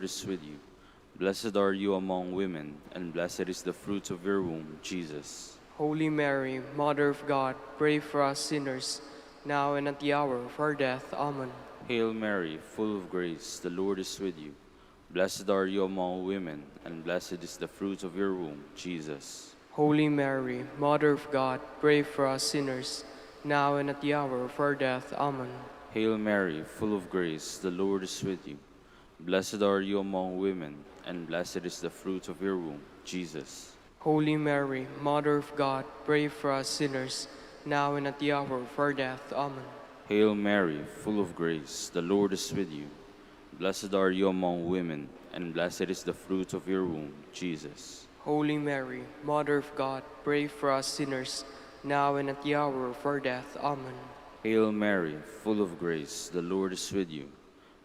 is with you. Blessed are you among women, and blessed is the fruit of your womb, Jesus. Holy Mary, Mother of God, pray for us sinners, now and at the hour of our death. Amen. Hail Mary, full of grace, the Lord is with you. Blessed are you among women, and blessed is the fruit of your womb, Jesus. Holy Mary, Mother of God, pray for us sinners, now and at the hour of our death. Amen. Hail Mary, full of grace, the Lord is with you. Blessed are you among women, and blessed is the fruit of your womb, Jesus. Holy Mary, Mother of God, pray for us sinners, now and at the hour of our death. Amen. Hail Mary, full of grace, the Lord is with you. Blessed are you among women, and blessed is the fruit of your womb, Jesus. Holy Mary, Mother of God, pray for us sinners, now and at the hour of our death. Amen. Hail Mary, full of grace, the Lord is with you.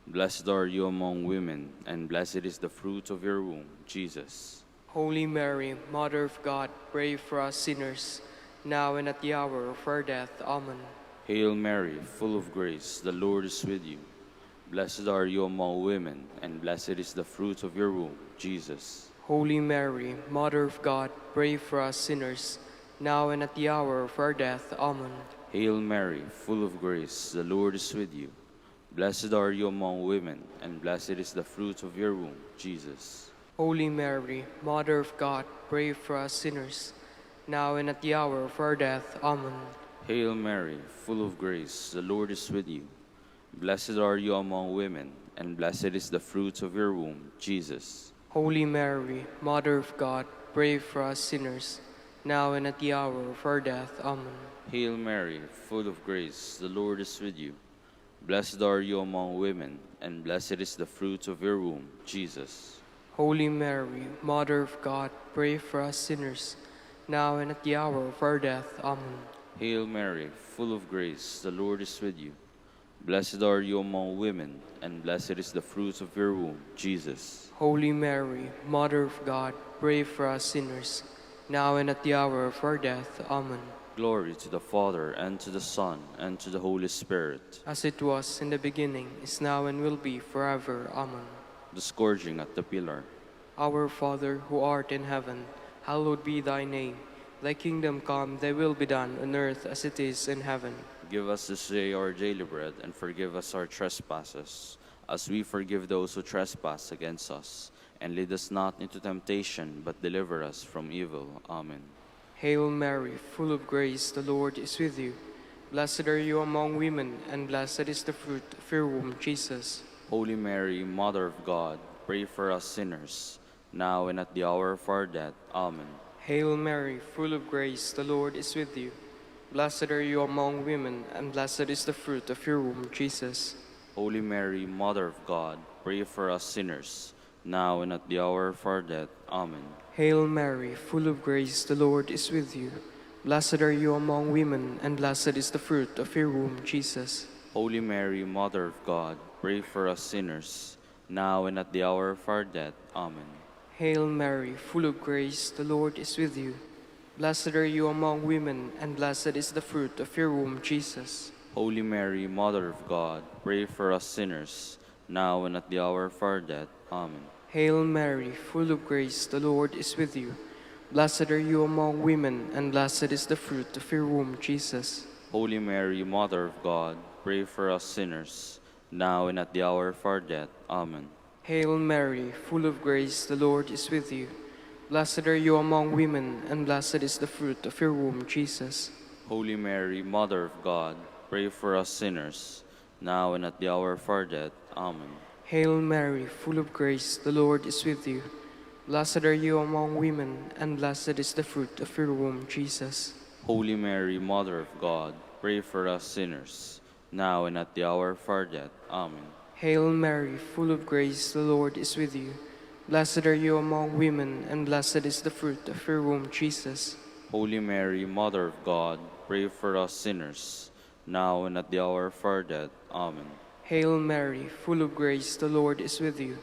Blessed are you among women, and blessed is the fruit of your womb, Jesus. Holy Mary, Mother of God, pray for us sinners, now and at the hour of our death. Amen. Hail Mary, full of grace, the Lord is with you. Blessed are you among women, and blessed is the fruit of your womb, Jesus. Holy Mary, Mother of God, pray for us sinners, now and at the hour of our death. Amen. Hail Mary, full of grace, the Lord is with you. Blessed are you among women, and blessed is the fruit of your womb, Jesus. Holy Mary, Mother of God, pray for us sinners, now and at the hour of our death. Amen. Hail Mary, full of grace, the Lord is with you. Blessed are you among women, and blessed is the fruit of your womb, Jesus. Holy Mary, Mother of God, pray for us sinners, now and at the hour of our death. Amen. Hail Mary, full of grace, the Lord is with you. Blessed are you among women, and blessed is the fruit of your womb, Jesus. Holy Mary, Mother of God, pray for us sinners, now and at the hour of our death. Amen. Hail Mary, full of grace, the Lord is with you. Blessed are you among women, and blessed is the fruit of your womb, Jesus. Holy Mary, Mother of God, pray for us sinners, now and at the hour of our death. Amen. Glory to the Father, and to the Son, and to the Holy Spirit. As it was in the beginning, is now, and will be forever. Amen. The scourging at the pillar. Our Father, who art in heaven, hallowed be thy name. Thy kingdom come, thy will be done, on earth as it is in heaven. Give us this day our daily bread, and forgive us our trespasses, as we forgive those who trespass against us. And lead us not into temptation, but deliver us from evil. Amen. Hail Mary, full of grace, the Lord is with you. Blessed are you among women, and blessed is the fruit of your womb, Jesus. Holy Mary, Mother of God, pray for us sinners, now and at the hour of our death. Amen. Hail Mary, full of grace, the Lord is with you. Blessed are you among women, and blessed is the fruit of your womb, Jesus. Holy Mary, Mother of God, pray for us sinners, now and at the hour of our death. Amen. Hail Mary, full of grace, the Lord is with you. Blessed are you among women, and blessed is the fruit of your womb, Jesus. Holy Mary, Mother of God, pray for us sinners, now and at the hour of our death. Amen. Hail Mary, full of grace, the Lord is with you. Blessed are you among women, and blessed is the fruit of your womb, Jesus. Holy Mary, Mother of God, pray for us sinners, now and at the hour of our death. Amen. Hail Mary, full of grace, the Lord is with you. Blessed are you among women, and blessed is the fruit of your womb, Jesus. Holy Mary, Mother of God, pray for us sinners, now and at the hour of our death. Amen. Hail Mary, full of grace, the Lord is with you. Blessed are you among women, and blessed is the fruit of your womb, Jesus. Holy Mary, Mother of God, pray for us sinners, now and at the hour of our death. Amen. Hail Mary, full of grace, the Lord is with you. Blessed are you among women, and blessed is the fruit of your womb, Jesus. Holy Mary, Mother of God, pray for us sinners, now and at the hour of our death. Amen. Hail Mary, full of grace, the Lord is with you. Blessed are you among women, and blessed is the fruit of your womb, Jesus. Holy Mary, Mother of God, pray for us sinners, now and at the hour of our death. Amen. Hail Mary, full of grace, the Lord is with you.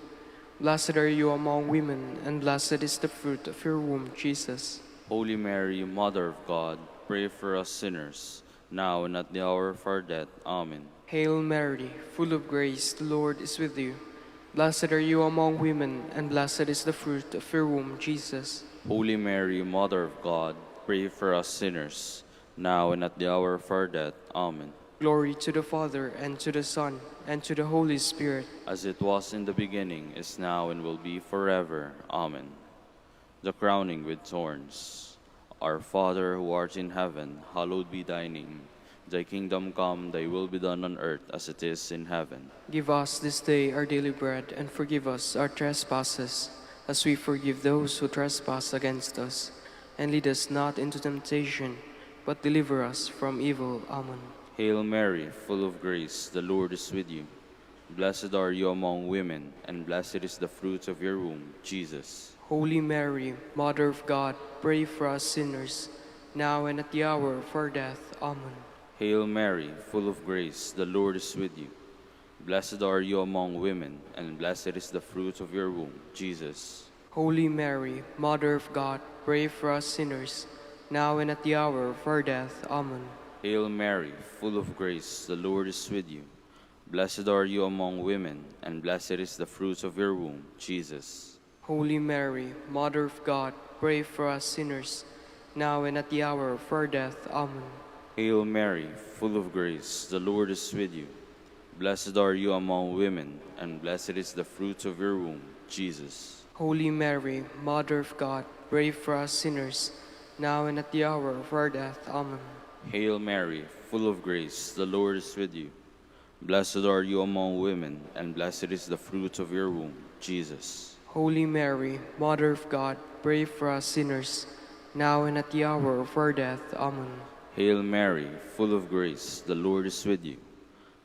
Blessed are you among women, and blessed is the fruit of your womb, Jesus. Holy Mary, Mother of God, pray for us sinners, now and at the hour of our death. Amen. Hail Mary, full of grace, the Lord is with you. Blessed are you among women, and blessed is the fruit of your womb, Jesus. Holy Mary, Mother of God, pray for us sinners, now and at the hour of our death. Amen. Glory to the Father, and to the Son, and to the Holy Spirit. As it was in the beginning, is now, and will be forever. Amen. The crowning with thorns. Our Father, who art in heaven, hallowed be thy name. Thy kingdom come, thy will be done on earth as it is in heaven. Give us this day our daily bread, and forgive us our trespasses, as we forgive those who trespass against us. And lead us not into temptation, but deliver us from evil. Amen. Hail Mary, full of grace, the Lord is with you. Blessed are you among women, and blessed is the fruit of your womb, Jesus. Holy Mary, Mother of God, pray for us sinners, now and at the hour of our death. Amen. Hail Mary, full of grace, the Lord is with you. Blessed are you among women, and blessed is the fruit of your womb, Jesus. Holy Mary, Mother of God, pray for us sinners, now and at the hour of our death. Amen. Hail Mary, full of grace, the Lord is with you. Blessed are you among women, and blessed is the fruit of your womb, Jesus. Holy Mary, Mother of God, pray for us sinners, now and at the hour of our death. Amen. Hail Mary, full of grace, the Lord is with you. Blessed are you among women, and blessed is the fruit of your womb, Jesus. Holy Mary, Mother of God, pray for us sinners, now and at the hour of our death. Amen. Hail Mary, full of grace, the Lord is with you. Blessed are you among women, and blessed is the fruit of your womb, Jesus. Holy Mary, Mother of God, pray for us sinners, now and at the hour of our death. Amen. Hail Mary, full of grace, the Lord is with you.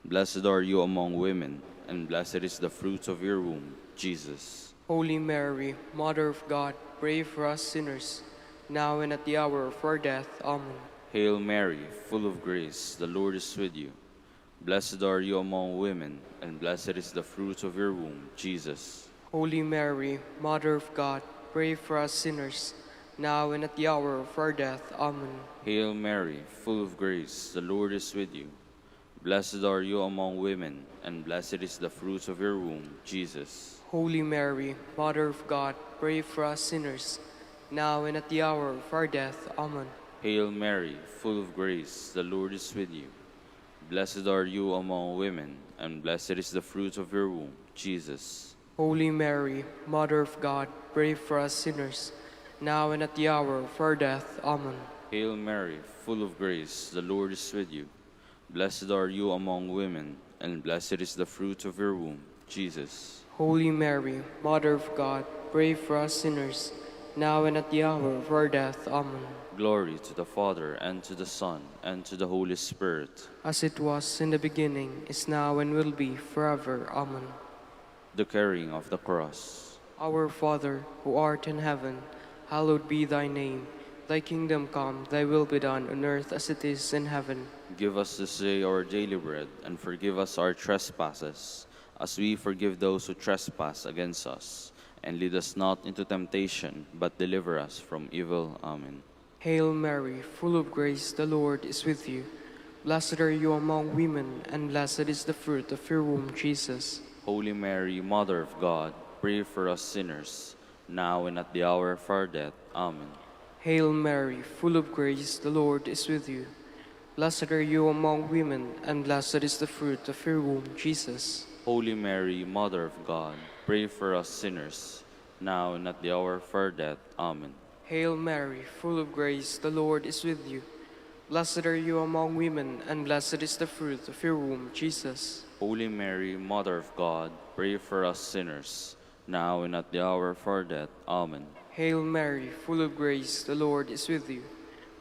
Blessed are you among women, and blessed is the fruit of your womb, Jesus. Holy Mary, Mother of God, pray for us sinners, now and at the hour of our death. Amen. Hail Mary, full of grace, the Lord is with you. Blessed are you among women, and blessed is the fruit of your womb, Jesus. Holy Mary, Mother of God, pray for us sinners, now and at the hour of our death. Amen. Hail Mary, full of grace, the Lord is with you. Blessed are you among women, and blessed is the fruit of your womb, Jesus. Holy Mary, Mother of God, pray for us sinners, now and at the hour of our death. Amen. Hail Mary, full of grace, the Lord is with you. Blessed are you among women, and blessed is the fruit of your womb, Jesus. Holy Mary, Mother of God, pray for us sinners, now and at the hour of our death. Amen. Hail Mary, full of grace, the Lord is with you. Blessed are you among women, and blessed is the fruit of your womb, Jesus. Holy Mary, Mother of God, pray for us sinners, now and at the hour of our death. Amen. Glory to the Father, and to the Son, and to the Holy Spirit. As it was in the beginning, is now, and will be forever. Amen. The carrying of the cross. Our Father, who art in heaven, hallowed be thy name. Thy kingdom come, thy will be done on earth as it is in heaven. Give us this day our daily bread, and forgive us our trespasses, as we forgive those who trespass against us. And lead us not into temptation, but deliver us from evil. Amen. Hail Mary, full of grace, the Lord is with you. Blessed are you among women, and blessed is the fruit of your womb, Jesus. Holy Mary, Mother of God, pray for us sinners, now and at the hour of our death. Amen. Hail Mary, full of grace, the Lord is with you. Blessed are you among women, and blessed is the fruit of your womb, Jesus. Holy Mary, Mother of God, pray for us sinners, now and at the hour of our death. Amen. Hail Mary, full of grace, the Lord is with you. Blessed are you among women, and blessed is the fruit of your womb, Jesus. Holy Mary, Mother of God, pray for us sinners, now and at the hour of our death. Amen. Hail Mary, full of grace, the Lord is with you.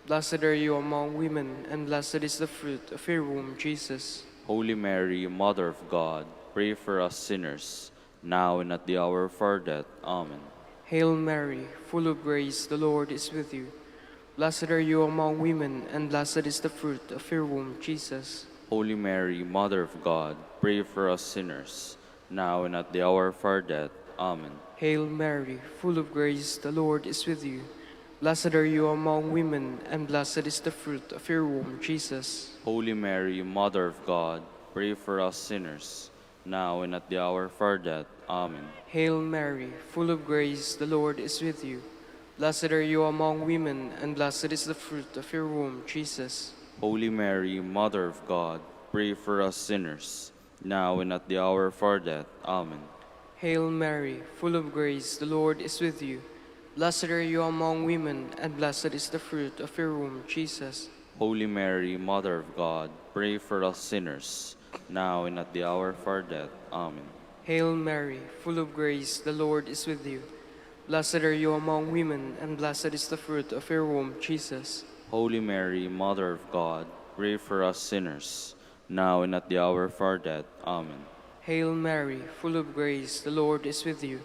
Blessed are you among women, and blessed is the fruit of your womb, Jesus. Holy Mary, Mother of God, pray for us sinners, now and at the hour of our death. Amen. Hail Mary, full of grace, the Lord is with you. Blessed are you among women, and blessed is the fruit of your womb, Jesus. Holy Mary, Mother of God, pray for us sinners, now and at the hour of our death. Amen. Hail Mary, full of grace, the Lord is with you. Blessed are you among women, and blessed is the fruit of your womb, Jesus. Holy Mary, Mother of God, pray for us sinners, now and at the hour of our death. Amen. Hail Mary, full of grace, the Lord is with you. Blessed are you among women, and blessed is the fruit of your womb, Jesus. Holy Mary, Mother of God, pray for us sinners, now and at the hour of our death. Amen. Hail Mary, full of grace, the Lord is with you. Blessed are you among women, and blessed is the fruit of your womb, Jesus. Holy Mary, Mother of God, pray for us sinners, now and at the hour of our death. Amen. Hail Mary, full of grace, the Lord is with you. Blessed are you among women, and blessed is the fruit of your womb, Jesus. Holy Mary, Mother of God, pray for us sinners, now and at the hour of our death. Amen. Hail Mary, full of grace, the Lord is with you.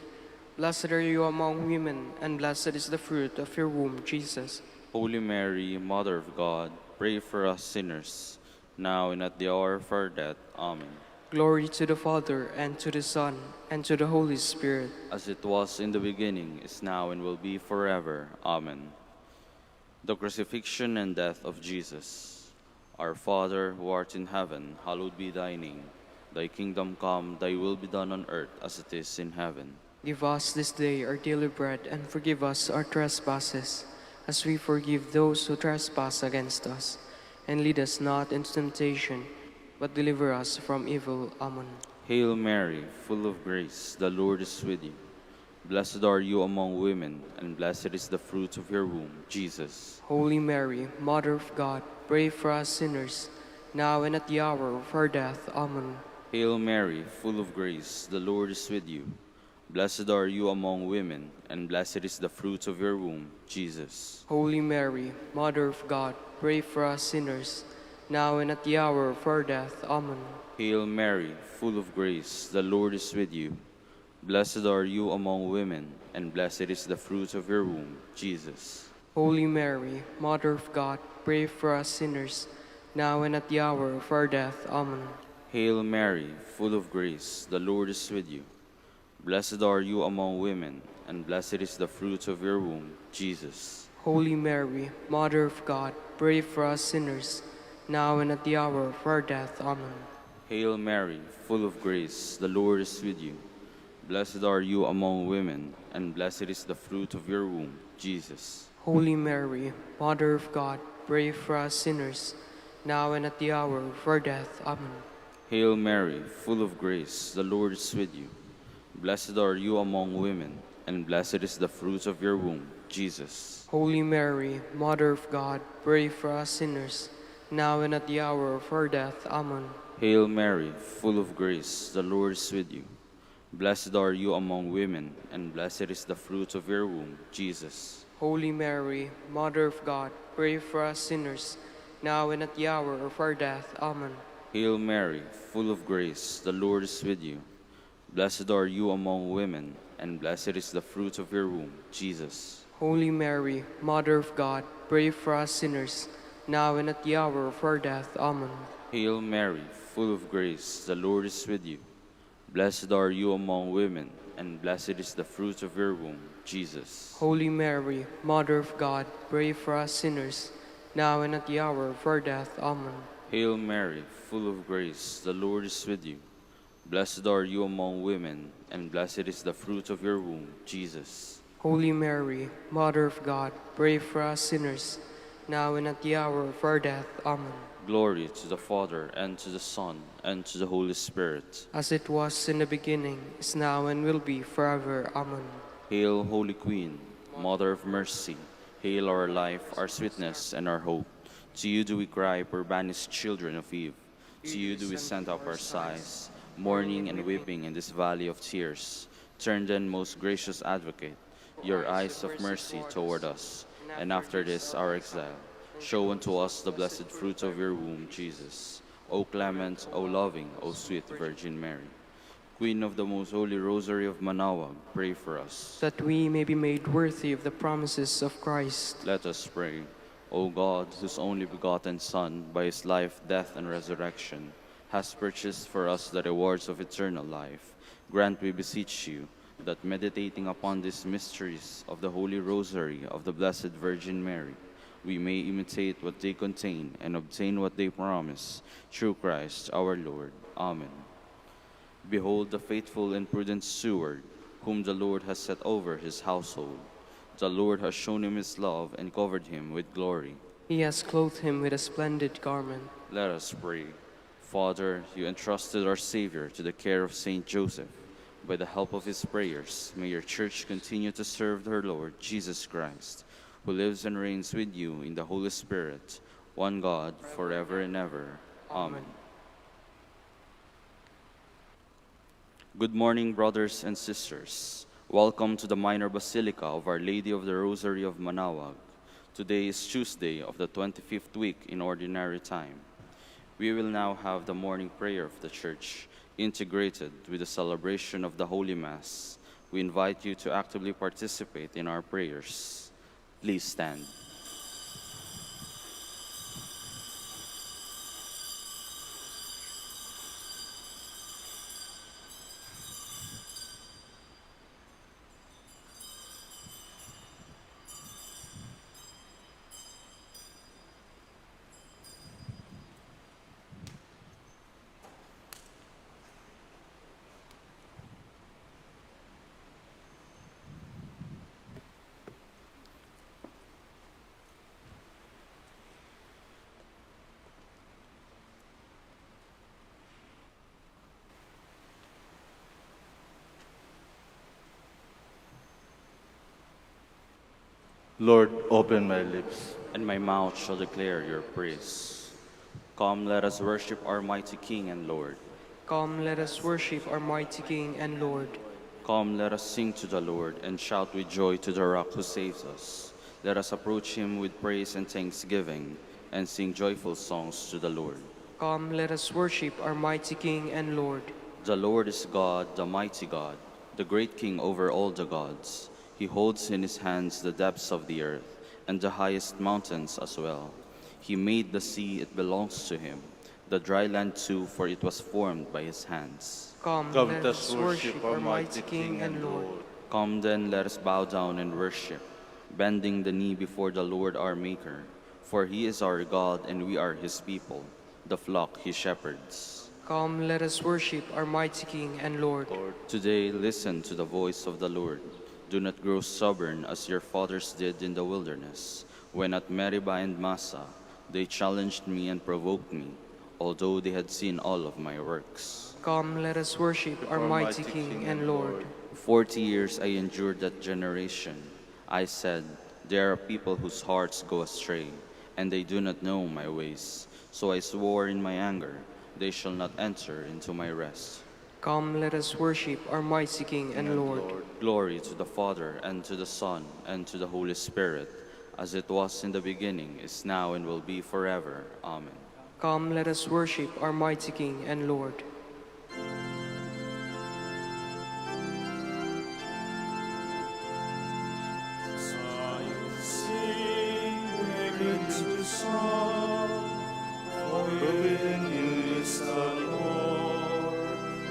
Blessed are you among women, and blessed is the fruit of your womb, Jesus. Holy Mary, Mother of God, pray for us sinners, now and at the hour of our death. Amen. Glory to the Father, and to the Son, and to the Holy Spirit. As it was in the beginning, is now, and will be forever. Amen. The crucifixion and death of Jesus. Our Father, who art in heaven, hallowed be thy name. Thy kingdom come, thy will be done on earth as it is in heaven. Give us this day our daily bread, and forgive us our trespasses, as we forgive those who trespass against us. And lead us not into temptation, but deliver us from evil. Amen. Hail Mary, full of grace, the Lord is with you. Blessed are you among women, and blessed is the fruit of your womb, Jesus. Holy Mary, Mother of God, pray for us sinners, now and at the hour of our death. Amen. Hail Mary, full of grace, the Lord is with you. Blessed are you among women, and blessed is the fruit of your womb, Jesus. Holy Mary, Mother of God, pray for us sinners, now and at the hour of our death. Amen. Hail Mary, full of grace, the Lord is with you. Blessed are you among women, and blessed is the fruit of your womb, Jesus. Holy Mary, Mother of God, pray for us sinners, now and at the hour of our death. Amen. Hail Mary, full of grace, the Lord is with you. Blessed are you among women, and blessed is the fruit of your womb, Jesus. Holy Mary, Mother of God, pray for us sinners, now and at the hour of our death. Amen. Hail Mary, full of grace, the Lord is with you. Blessed are you among women, and blessed is the fruit of your womb, Jesus. Holy Mary, Mother of God, pray for us sinners, now and at the hour of our death. Amen. Hail Mary, full of grace, the Lord is with you. Blessed are you among women, and blessed is the fruit of your womb, Jesus. Holy Mary, Mother of God, pray for us sinners, now and at the hour of our death. Amen. Hail Mary, full of grace, the Lord is with you. Blessed are you among women, and blessed is the fruit of your womb, Jesus. Holy Mary, Mother of God, pray for us sinners, now and at the hour of our death. Amen. Hail Mary, full of grace, the Lord is with you. Blessed are you among women, and blessed is the fruit of your womb, Jesus. Holy Mary, Mother of God, pray for us sinners, now and at the hour of our death. Amen. Hail Mary, full of grace, the Lord is with you. Blessed are you among women, and blessed is the fruit of your womb, Jesus. Holy Mary, Mother of God, pray for us sinners, now and at the hour of our death. Amen. Hail Mary, full of grace, the Lord is with you. Blessed are you among women, and blessed is the fruit of your womb, Jesus. Holy Mary, Mother of God, pray for us sinners, now and at the hour of our death. Amen. Glory to the Father, and to the Son, and to the Holy Spirit. As it was in the beginning, is now, and will be forever. Amen. Hail, Holy Queen, Mother of Mercy. Hail our life, our sweetness, and our hope. To you do we cry, poor banished children of Eve. To you do we send up our sighs, mourning and weeping in this valley of tears. Turn then, most gracious Advocate, your eyes of mercy toward us, and after this our exile, show unto us the blessed fruit of your womb, Jesus. O clement, O loving, O sweet Virgin Mary. Queen of the most holy Rosary of Manaoag, pray for us. That we may be made worthy of the promises of Christ. Let us pray. O God, whose only begotten Son, by his life, death, and resurrection, has purchased for us the rewards of eternal life, grant, we beseech you, that meditating upon these mysteries of the Holy Rosary of the Blessed Virgin Mary, we may imitate what they contain and obtain what they promise, through Christ our Lord. Amen. Behold the faithful and prudent steward, whom the Lord has set over his household. The Lord has shown him his love and covered him with glory. He has clothed him with a splendid garment. Let us pray. Father, you entrusted our Savior to the care of Saint Joseph. By the help of his prayers, may your church continue to serve her Lord Jesus Christ, who lives and reigns with you in the Holy Spirit, one God, forever and ever. Amen. Good morning, brothers and sisters. Welcome to the Minor Basilica of Our Lady of the Rosary of Manaoag. Today is Tuesday of the 25th week in Ordinary Time. We will now have the morning prayer of the Church, integrated with the celebration of the Holy Mass. We invite you to actively participate in our prayers. Please stand. Lord, open my lips. And my mouth shall declare your praise. Come, let us worship our mighty King and Lord. Come, let us worship our mighty King and Lord. Come, let us sing to the Lord and shout with joy to the rock who saves us. Let us approach him with praise and thanksgiving and sing joyful songs to the Lord. Come, let us worship our mighty King and Lord. The Lord is God, the mighty God, the great King over all the gods. He holds in his hands the depths of the earth and the highest mountains as well. He made the sea, it belongs to him, the dry land too, for it was formed by his hands. Come, Come, let us worship our mighty King and Lord. Come then, let us bow down and worship, bending the knee before the Lord our Maker. For he is our God and we are his people, the flock he shepherds. Come, let us worship our mighty King and Lord. Today listen to the voice of the Lord. Do not grow stubborn as your fathers did in the wilderness, when at Meribah and Massa they challenged me and provoked me, although they had seen all of my works. Come, let us worship our mighty King and Lord. 40 years I endured that generation. I said, there are people whose hearts go astray, and they do not know my ways. So I swore in my anger, they shall not enter into my rest. Come, let us worship our mighty King and Lord. Glory to the Father, and to the Son, and to the Holy Spirit, as it was in the beginning, is now, and will be forever. Amen. Come, let us worship our mighty King and Lord. Into song, for within you is the Lord,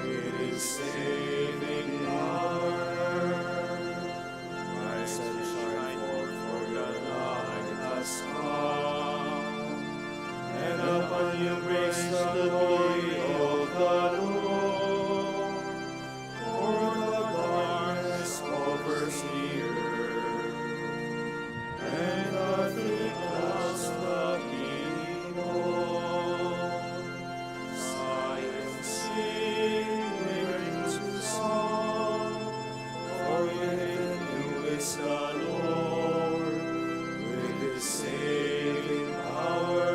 it is saving power. Rise and shine forth, for your light has come, and upon you breaks the glory of the Lord. For the darkness covers the earth, and the thick clouds the people. Zion, sing, break into song, for within you is the Lord, with his saving power.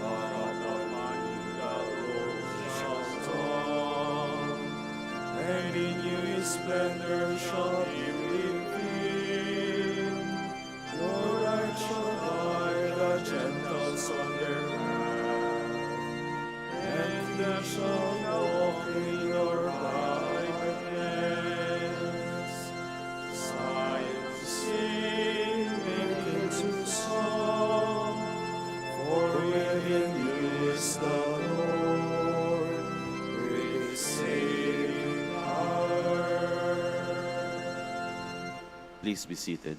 But upon you the Lord shall dawn, and in you his splendor shall be revealed. Your light shall guide the Gentiles on their path, and they shall walk in your brightness. Zion, sing, make into song, for within you is the Lord, with his saving power. Please be seated.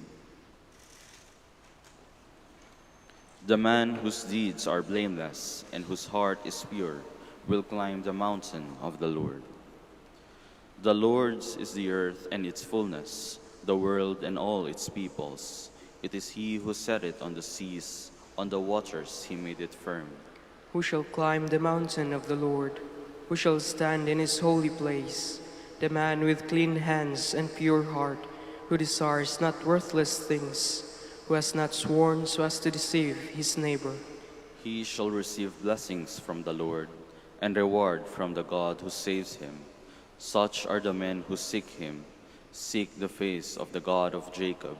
The man whose deeds are blameless and whose heart is pure will climb the mountain of the Lord. The Lord's is the earth and its fullness, the world and all its peoples. It is he who set it on the seas, on the waters he made it firm. Who shall climb the mountain of the Lord? Who shall stand in his holy place? The man with clean hands and pure heart, who desires not worthless things, who has not sworn so as to deceive his neighbor. He shall receive blessings from the Lord, and reward from the God who saves him. Such are the men who seek him, seek the face of the God of Jacob.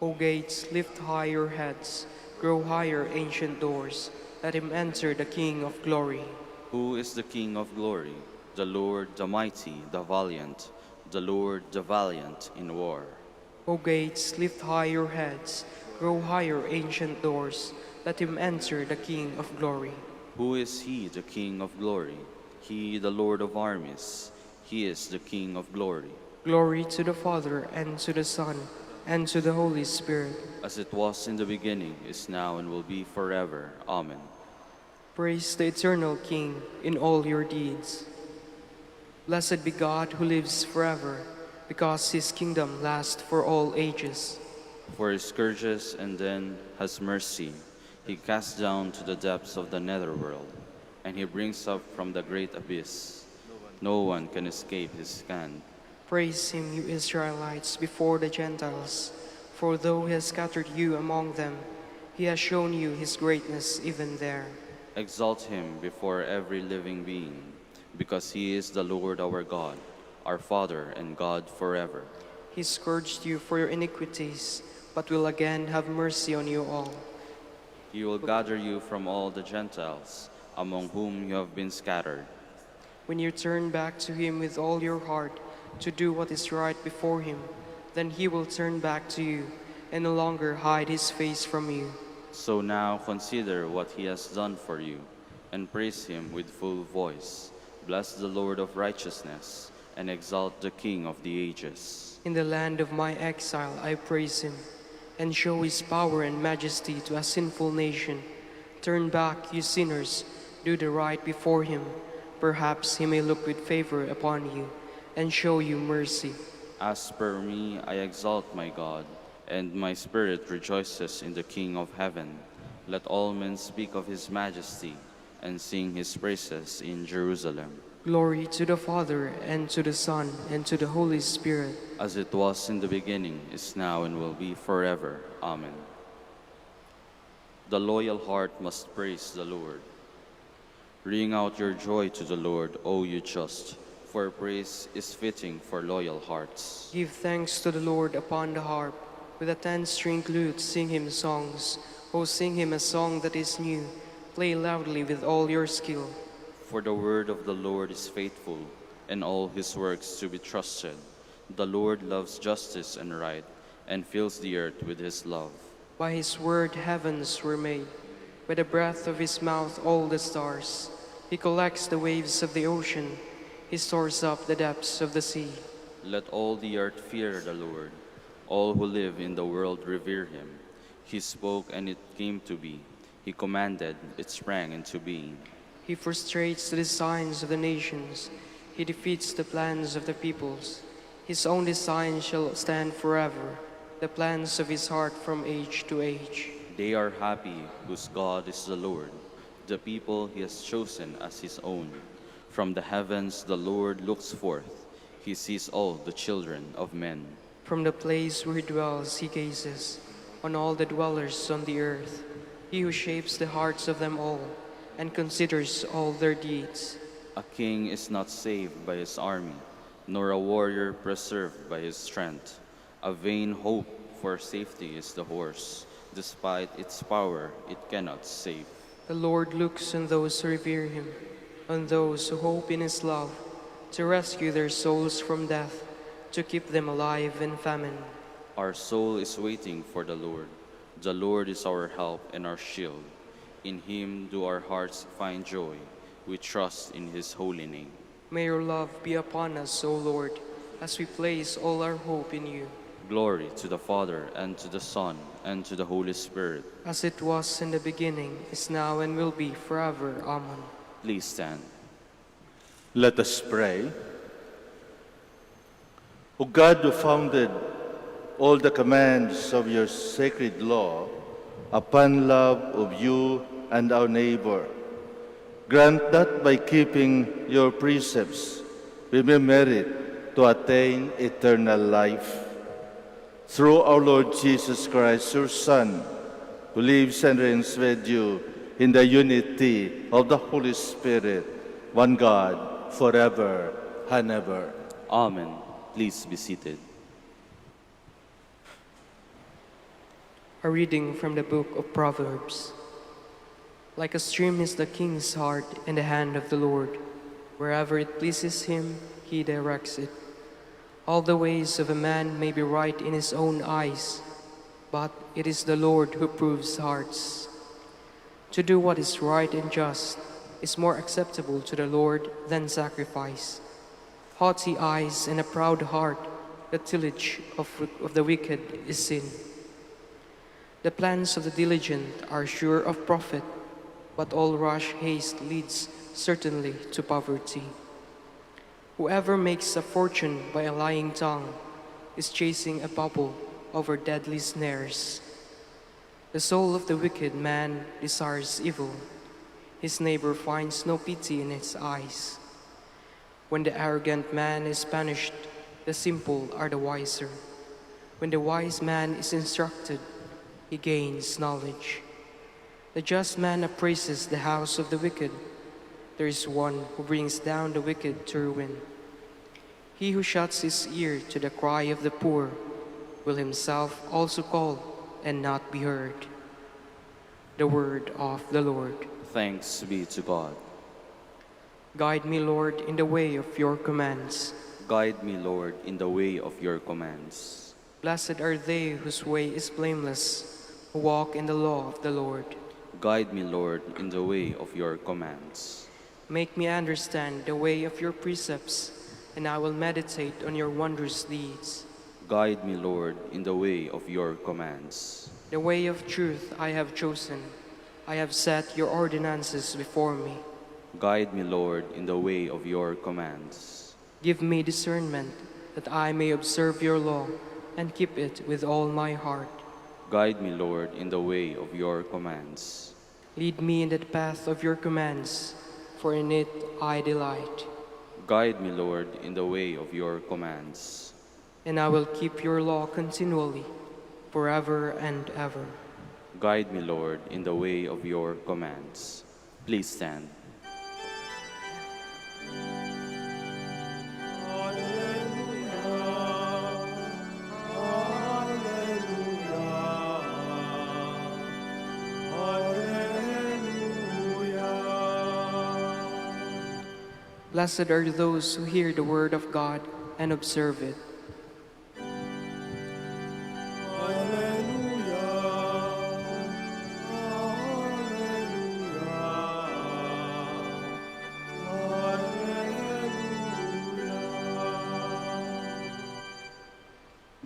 O gates, lift high your heads, grow higher, ancient doors. Let him enter, the King of glory. Who is the King of glory? The Lord, the mighty, the valiant, the Lord, the valiant in war. O gates, lift high your heads, grow higher, ancient doors. Let him enter, the King of glory. Who is he, the King of glory? He, the Lord of armies. He is the King of glory. Glory to the Father, and to the Son, and to the Holy Spirit. As it was in the beginning, is now, and will be forever. Amen. Praise the eternal King in all your deeds. Blessed be God who lives forever, because his kingdom lasts for all ages. For he scourges and then has mercy. He casts down to the depths of the netherworld, and he brings up from the great abyss. No one can escape his hand. Praise him, you Israelites, before the Gentiles. For though he has scattered you among them, he has shown you his greatness even there. Exalt him before every living being, because he is the Lord our God, our Father and God forever. He scourged you for your iniquities, but will again have mercy on you all. He will gather you from all the Gentiles, among whom you have been scattered. When you turn back to him with all your heart, to do what is right before him, then he will turn back to you and no longer hide his face from you. So now consider what he has done for you, and praise him with full voice. Bless the Lord of righteousness, and exalt the King of the ages. In the land of my exile I praise him, and show his power and majesty to a sinful nation. Turn back, you sinners, do the right before him. Perhaps he may look with favor upon you, and show you mercy. As per me, I exalt my God, and my spirit rejoices in the King of heaven. Let all men speak of his majesty, and sing his praises in Jerusalem. Glory to the Father, and to the Son, and to the Holy Spirit. As it was in the beginning, is now, and will be forever. Amen. The loyal heart must praise the Lord. Ring out your joy to the Lord, O you just, for praise is fitting for loyal hearts. Give thanks to the Lord upon the harp. With a 10-stringed lute sing him songs. O sing him a song that is new. Play loudly with all your skill. For the word of the Lord is faithful, and all his works to be trusted. The Lord loves justice and right, and fills the earth with his love. By his word heavens were made. By the breath of his mouth all the stars. He collects the waves of the ocean. He stores up the depths of the sea. Let all the earth fear the Lord. All who live in the world revere him. He spoke, and it came to be. He commanded, it sprang into being. He frustrates the designs of the nations. He defeats the plans of the peoples. His own designs shall stand forever, the plans of his heart from age to age. They are happy whose God is the Lord, the people he has chosen as his own. From the heavens the Lord looks forth. He sees all the children of men. From the place where he dwells he gazes on all the dwellers on the earth. He who shapes the hearts of them all and considers all their deeds. A king is not saved by his army, nor a warrior preserved by his strength. A vain hope for safety is the horse. Despite its power, it cannot save. The Lord looks on those who revere him, on those who hope in his love, to rescue their souls from death, to keep them alive in famine. Our soul is waiting for the Lord. The Lord is our help and our shield. In him do our hearts find joy. We trust in his holy name. May your love be upon us, O Lord, as we place all our hope in you. Glory to the Father, and to the Son, and to the Holy Spirit. As it was in the beginning, is now, and will be forever. Amen. Please stand. Let us pray. O God, who founded all the commands of your sacred law upon love of you and our neighbor, grant that by keeping your precepts we may merit to attain eternal life. Through our Lord Jesus Christ, your Son, who lives and reigns with you in the unity of the Holy Spirit, one God, forever and ever. Amen. Please be seated. A reading from the book of Proverbs. Like a stream is the king's heart in the hand of the Lord. Wherever it pleases him, he directs it. All the ways of a man may be right in his own eyes, but it is the Lord who proves hearts. To do what is right and just is more acceptable to the Lord than sacrifice. Haughty eyes and a proud heart, the tillage of the wicked is sin. The plans of the diligent are sure of profit, but all rash haste leads certainly to poverty. Whoever makes a fortune by a lying tongue is chasing a bubble over deadly snares. The soul of the wicked man desires evil. His neighbor finds no pity in his eyes. When the arrogant man is punished, the simple are the wiser. When the wise man is instructed, he gains knowledge. The just man appraises the house of the wicked. There is one who brings down the wicked to ruin. He who shuts his ear to the cry of the poor will himself also call and not be heard. The word of the Lord. Thanks be to God. Guide me, Lord, in the way of your commands. Guide me, Lord, in the way of your commands. Blessed are they whose way is blameless, who walk in the law of the Lord. Guide me, Lord, in the way of your commands. Make me understand the way of your precepts, and I will meditate on your wondrous deeds. Guide me, Lord, in the way of your commands. The way of truth I have chosen. I have set your ordinances before me. Guide me, Lord, in the way of your commands. Give me discernment, that I may observe your law and keep it with all my heart. Guide me, Lord, in the way of your commands. Lead me in the path of your commands, for in it I delight. Guide me, Lord, in the way of your commands. And I will keep your law continually, forever and ever. Guide me, Lord, in the way of your commands. Please stand. Blessed are those who hear the word of God and observe it.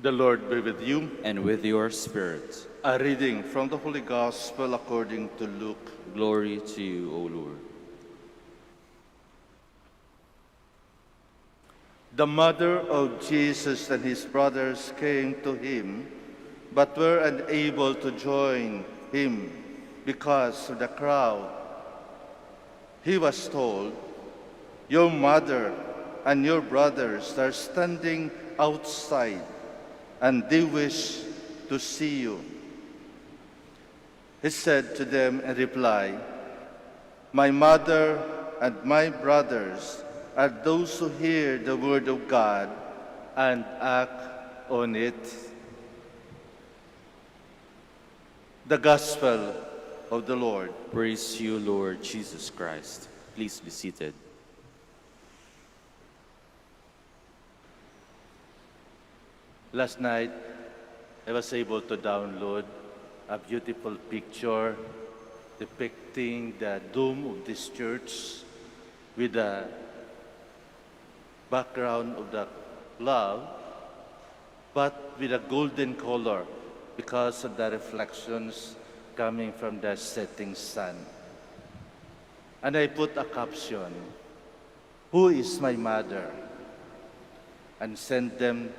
The Lord be with you. And with your spirit. A reading from the Holy Gospel according to Luke. Glory to you, O Lord. The mother of Jesus and his brothers came to him, but were unable to join him because of the crowd. He was told, "Your mother and your brothers are standing outside, and they wish to see you." He said to them in reply, "My mother and my brothers are those who hear the word of God and act on it." The Gospel of the Lord. Praise you, Lord Jesus Christ. Please be seated. Last night, I was able to download a beautiful picture depicting the dome of this church with the background of the cloud, but with a golden color because of the reflections coming from the setting sun. And I put a caption, Who is my mother? And send them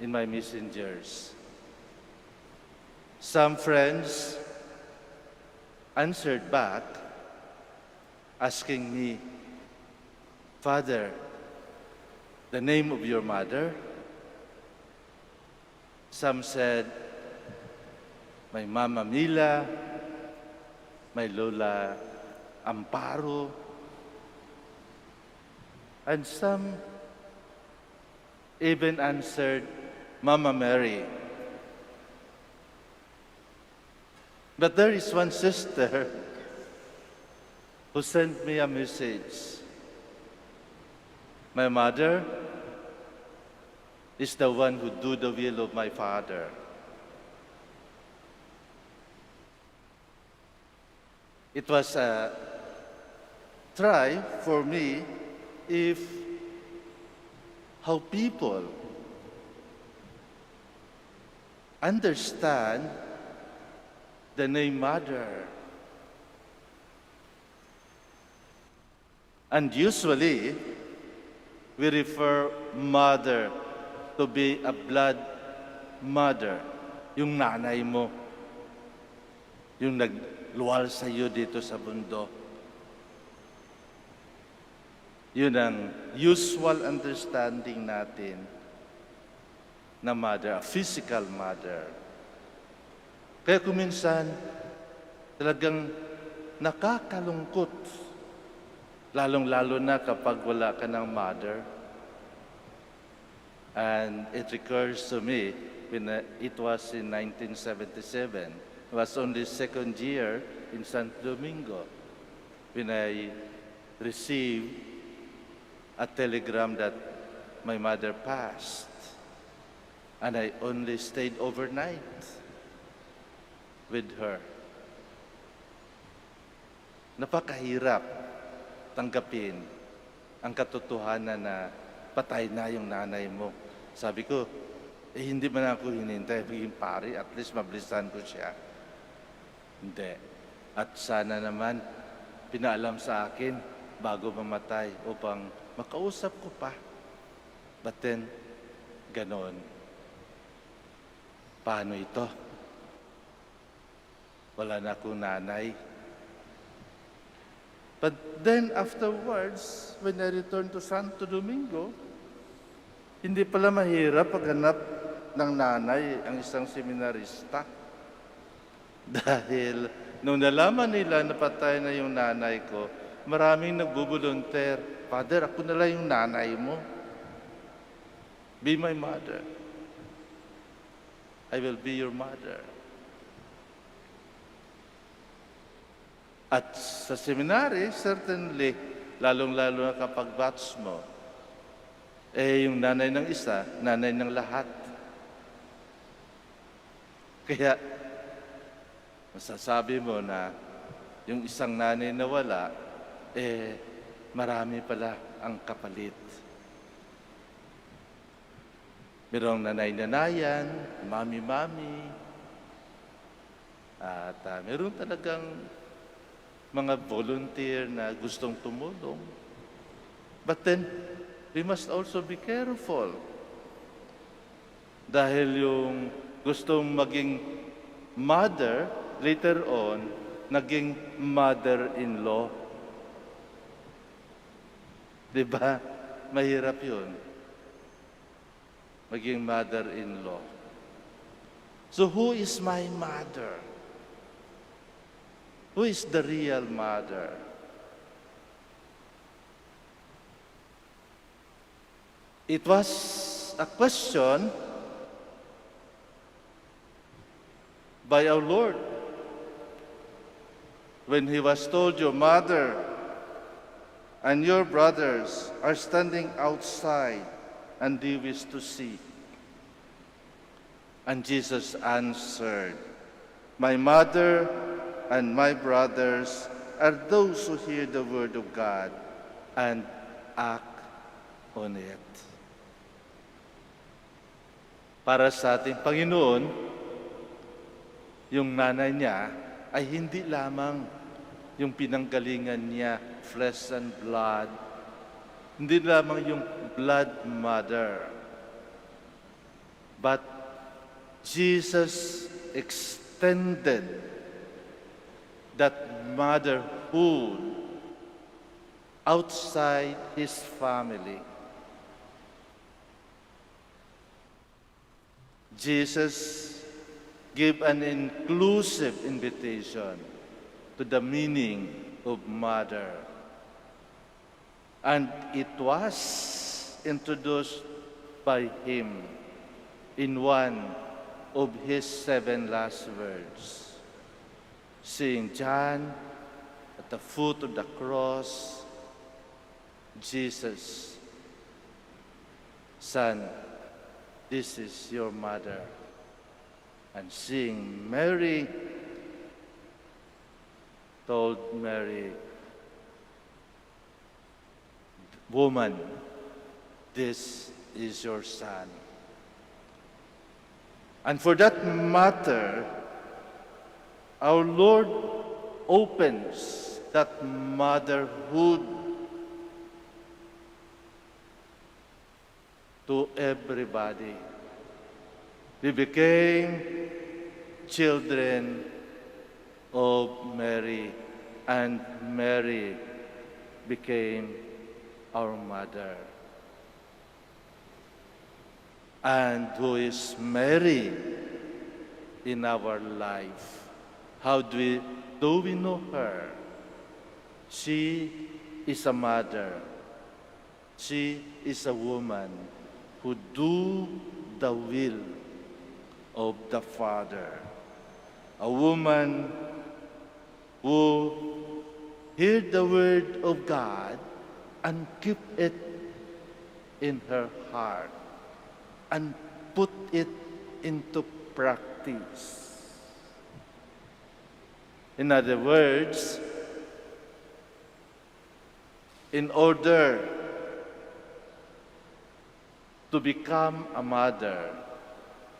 in my messengers. Some friends answered back, asking me, Father, the name of your mother? Some said, my Mama Mila, my Lola Amparo, and some even answered, Mama Mary. But there is one sister who sent me a message. My mother is the one who do the will of my Father. It was a try for me if how people understand the name Mother. And usually, we refer mother to be a blood mother, yung nanay mo, yung nagluwal sa iyo dito sa mundo. Yun ang usual understanding natin na mother, a physical mother. Kaya kuminsan, talagang nakakalungkot, lalong-lalo na kapag wala ka ng mother. And it recurs to me when it was in 1977. It was only second year in Santo Domingo when I received a telegram that my mother passed. And I only stayed overnight with her. Napakahirap tanggapin ang katotohanan na patay na yung nanay mo. Sabi ko, hindi man ako hinintay maging pari, at least mabilisan ko siya. Hindi. At sana naman, pinaalam sa akin bago mamatay upang makausap ko pa. But then, ganon. Paano ito? Wala na akong nanay. But then afterwards, when I returned to Santo Domingo, hindi pala mahirap paghanap ng nanay ang isang seminarista. Dahil nung nalaman nila na patay na yung nanay ko, maraming nagbo-volunteer. Father, ako na lang yung nanay mo. Be my mother. I will be your mother. At sa seminary, certainly, lalong-lalo na kapag batch mo, yung nanay ng isa, nanay ng lahat. Kaya, masasabi mo na yung isang nanay na wala, marami pala ang kapalit. Merong nanay-nanayan, mami-mami, at meron talagang mga volunteer na gustong tumulong. But then, we must also be careful. Dahil yung gustong maging mother, later on, naging mother-in-law. Diba? Mahirap yun. Maging mother-in-law. So who is my mother? Who is the real mother? It was a question by our Lord when he was told, your mother and your brothers are standing outside and they wish to see. And Jesus answered, my mother and my brothers are those who hear the word of God and act on it. Para sa ating Panginoon, yung nanay niya ay hindi lamang yung pinanggalingan niya, flesh and blood, Hindi lamang yung blood mother, but Jesus extended that motherhood outside his family. Jesus gave an inclusive invitation to the meaning of mother. And it was introduced by him in one of his 7 last words. Seeing John at the foot of the cross, Jesus, Son, this is your mother. And seeing Mary, told Mary, woman, this is your son. And for that matter, our Lord opens that motherhood to everybody. We became children of Mary, and Mary became our mother. And who is Mary in our life? How do we know her? She is a mother. She is a woman who do the will of the Father. A woman who hear the word of God and keep it in her heart and put it into practice. In other words, in order to become a mother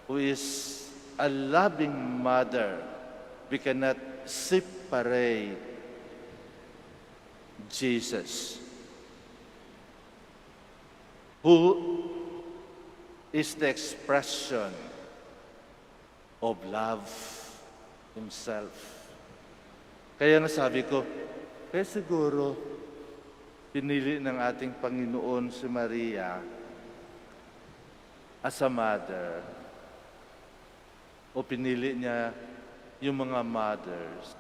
who is a loving mother, we cannot separate Jesus, who is the expression of love himself. Kaya nga sabi ko, siguro pinili ng ating Panginoon si Maria as a mother, o pinili niya yung mga mothers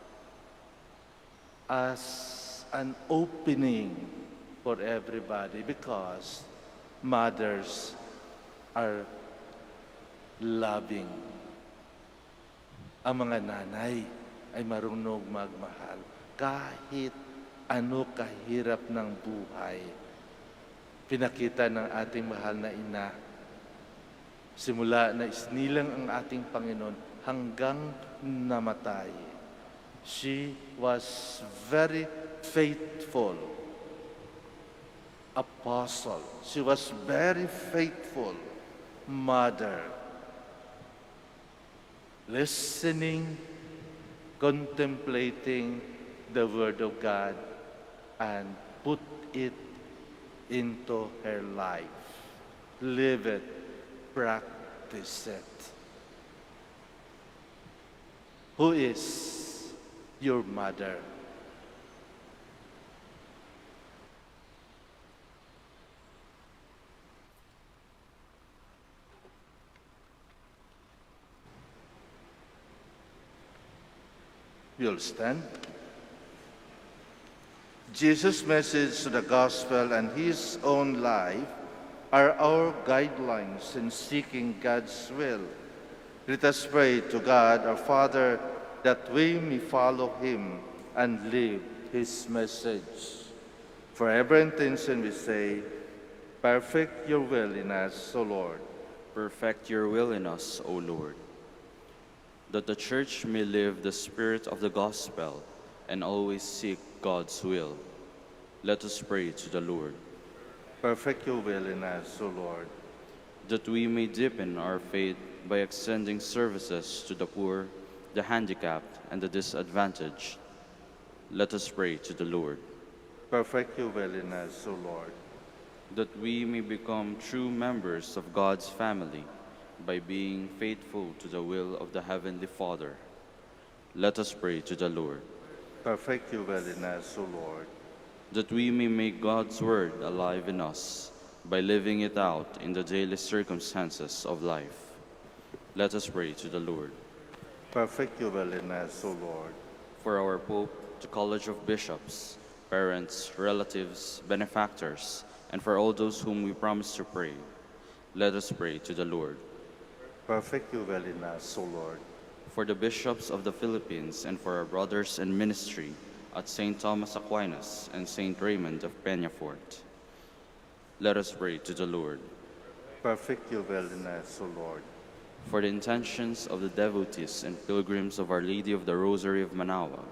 as an opening for everybody, because mothers are loving. Ang mga nanay ay marunong magmahal kahit ano kahirap ng buhay. Pinakita ng ating mahal na ina, simula na isnilang ang ating Panginoon hanggang namatay. She was very faithful apostle. She was very faithful mother, listening, contemplating the Word of God, and put it into her life. Live it, practice it. Who is your mother? You'll stand. Jesus' message to the gospel and his own life are our guidelines in seeking God's will. Let us pray to God, our Father, that we may follow him and live his message. For every intention we say, perfect your will in us, O Lord. Perfect your will in us, O Lord, that the Church may live the spirit of the gospel and always seek God's will. Let us pray to the Lord. Perfect your will in us, O Lord. That we may deepen our faith by extending services to the poor, the handicapped, and the disadvantaged. Let us pray to the Lord. Perfect your will in us, O Lord. that we may become true members of God's family by being faithful to the will of the Heavenly Father. Let us pray to the Lord. Perfect your will in us, O Lord, That we may make God's word alive in us by living it out in the daily circumstances of life. Let us pray to the Lord. perfect your will in us, O Lord, For our Pope, the College of Bishops, parents, relatives, benefactors, and for all those whom we promise to pray, let us pray to the Lord. perfect your will in us, O Lord, For the bishops of the Philippines and for our brothers in ministry at St. Thomas Aquinas and St. Raymond of Peñafort, let us pray to the Lord. perfect your will in us, O Lord, For the intentions of the devotees and pilgrims of Our Lady of the Rosary of Manaoag,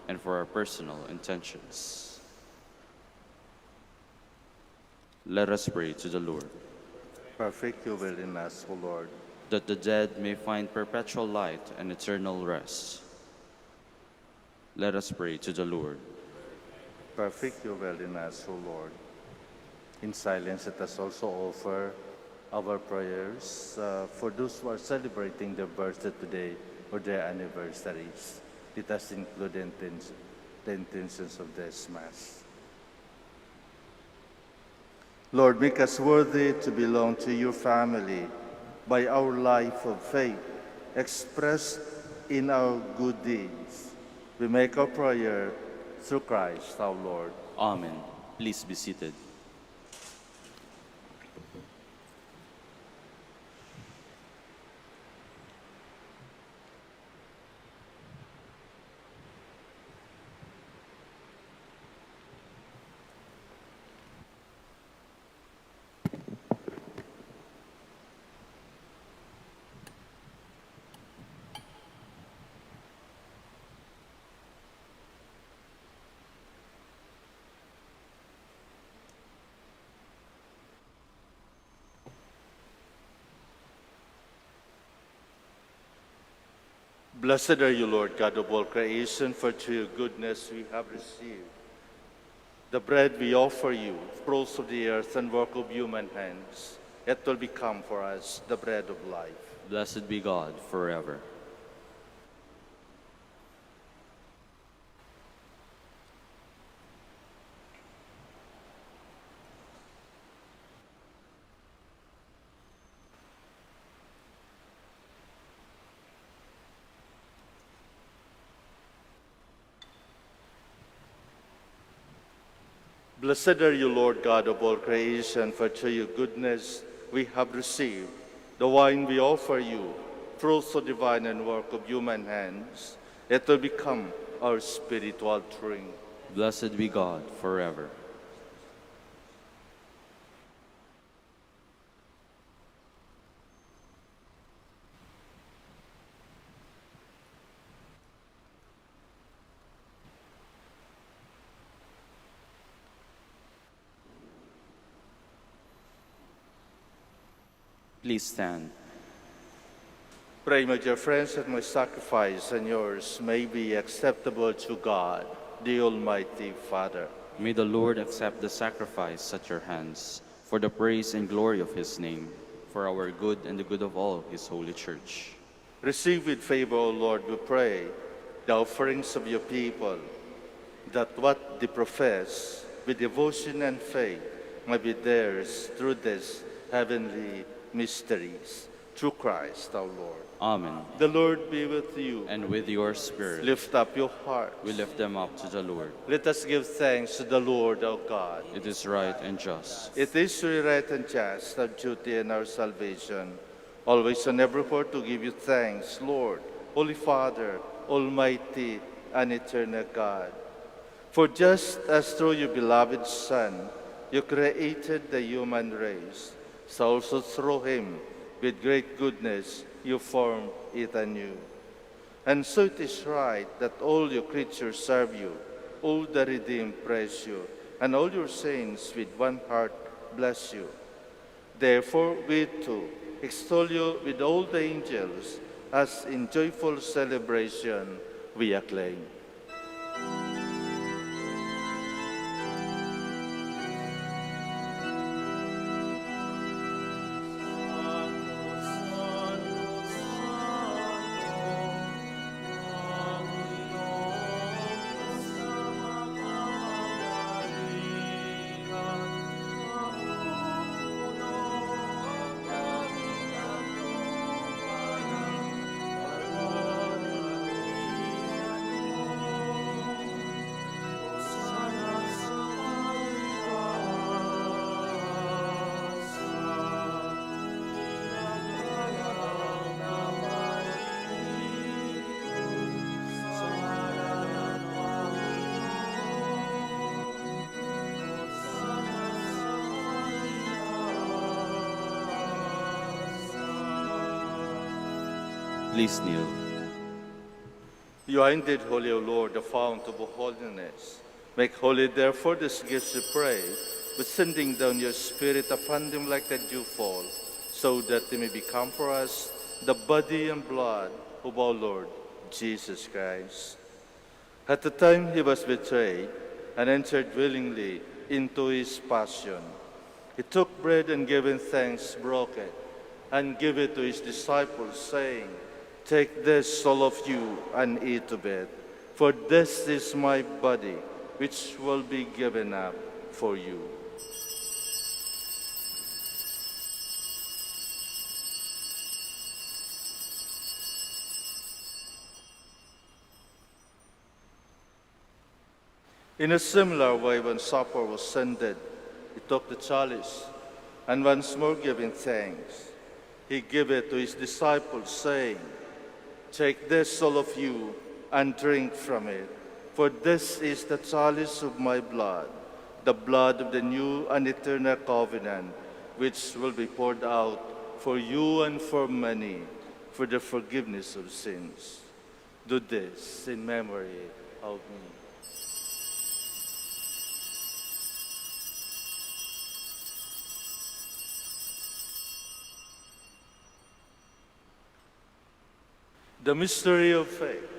and for our personal intentions, let us pray to the Lord. perfect your will in us, O Lord, That the dead may find perpetual light and eternal rest, let us pray to the Lord. perfect your will in us, O Lord. In silence, let us also offer our prayers for those who are celebrating their birthday today or their anniversaries. Let us include the intentions of this Mass. Lord, make us worthy to belong to your family by our life of faith, expressed in our good deeds. We make our prayer through Christ our Lord. Amen. Please be seated. Blessed are you, Lord God of all creation, for through your goodness we have received the bread we offer you, fruits of the earth and work of human hands. It will become for us the bread of life. Blessed be God forever. Blessed are you, Lord God of all creation, for through your goodness we have received the wine we offer you, fruits of divine and work of human hands. It will become our spiritual drink. Blessed be God forever. Please stand. Pray, my dear friends, that my sacrifice and yours may be acceptable to God, the Almighty Father. May the Lord accept the sacrifice at your hands for the praise and glory of his name, for our good and the good of all his holy church. Receive with favor, O Lord, we pray, the offerings of your people, that what they profess with devotion and faith may be theirs through these heavenly mysteries. Through Christ our Lord. Amen. The Lord be with you. And with your spirit, Lift up your hearts. we lift them up to the Lord. Let us give thanks to the Lord our God. It is right and just. It is truly right and just, our duty and our salvation, always and evermore to give you thanks, Lord, Holy Father, Almighty and eternal God. For just as through your beloved Son, you created the human race, so also through him, with great goodness, you formed it anew. And so it is right that all your creatures serve you, all the redeemed praise you, and all your saints with one heart bless you. Therefore, we too extol you with all the angels, as in joyful celebration we acclaim. Please kneel. You are indeed holy, O Lord, the fount of all holiness. Make holy, therefore, these gifts, we pray, by sending down your Spirit upon them like the dewfall, so that they may become for us the body and blood of our Lord Jesus Christ. At the time he was betrayed and entered willingly into his passion, he took bread and giving thanks, broke it, and gave it to his disciples, saying, "Take this, all of you, and eat of it, for this is my body, which will be given up for you." In a similar way, when supper was ended, he took the chalice, and once more giving thanks, he gave it to his disciples, saying, "Take this, all of you, and drink from it, for this is the chalice of my blood, the blood of the new and eternal covenant, which will be poured out for you and for many for the forgiveness of sins. Do this in memory of me." The mystery of faith.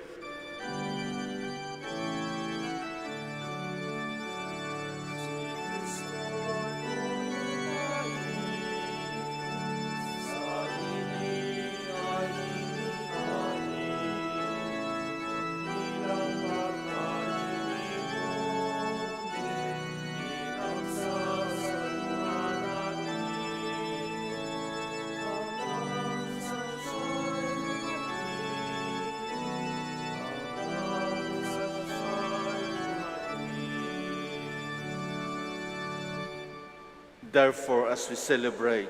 Therefore, as we celebrate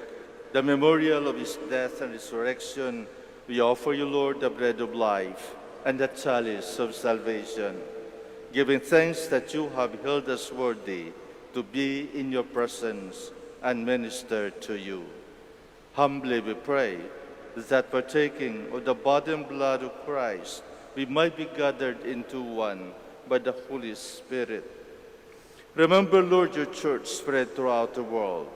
the memorial of his death and resurrection, we offer you, Lord, the bread of life and the chalice of salvation, giving thanks that you have held us worthy to be in your presence and minister to you. Humbly we pray that partaking of the body and blood of Christ, we might be gathered into one by the Holy Spirit. Remember, Lord, your church spread throughout the world,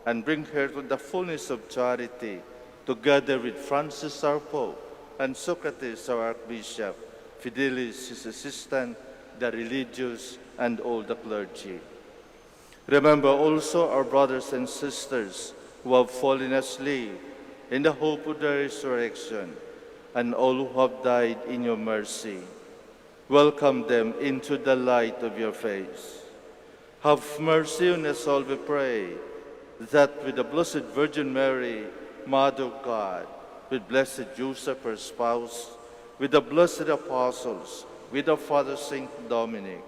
and bring her to the fullness of charity, together with Francis our Pope, and Socrates our Archbishop, Fidelis his assistant, the religious, and all the clergy. Remember also our brothers and sisters who have fallen asleep in the hope of the resurrection, and all who have died in your mercy. Welcome them into the light of your face. Have mercy on us all, we pray, that with the Blessed Virgin Mary, Mother of God, with Blessed Joseph, her spouse, with the blessed apostles, with our Father Saint Dominic,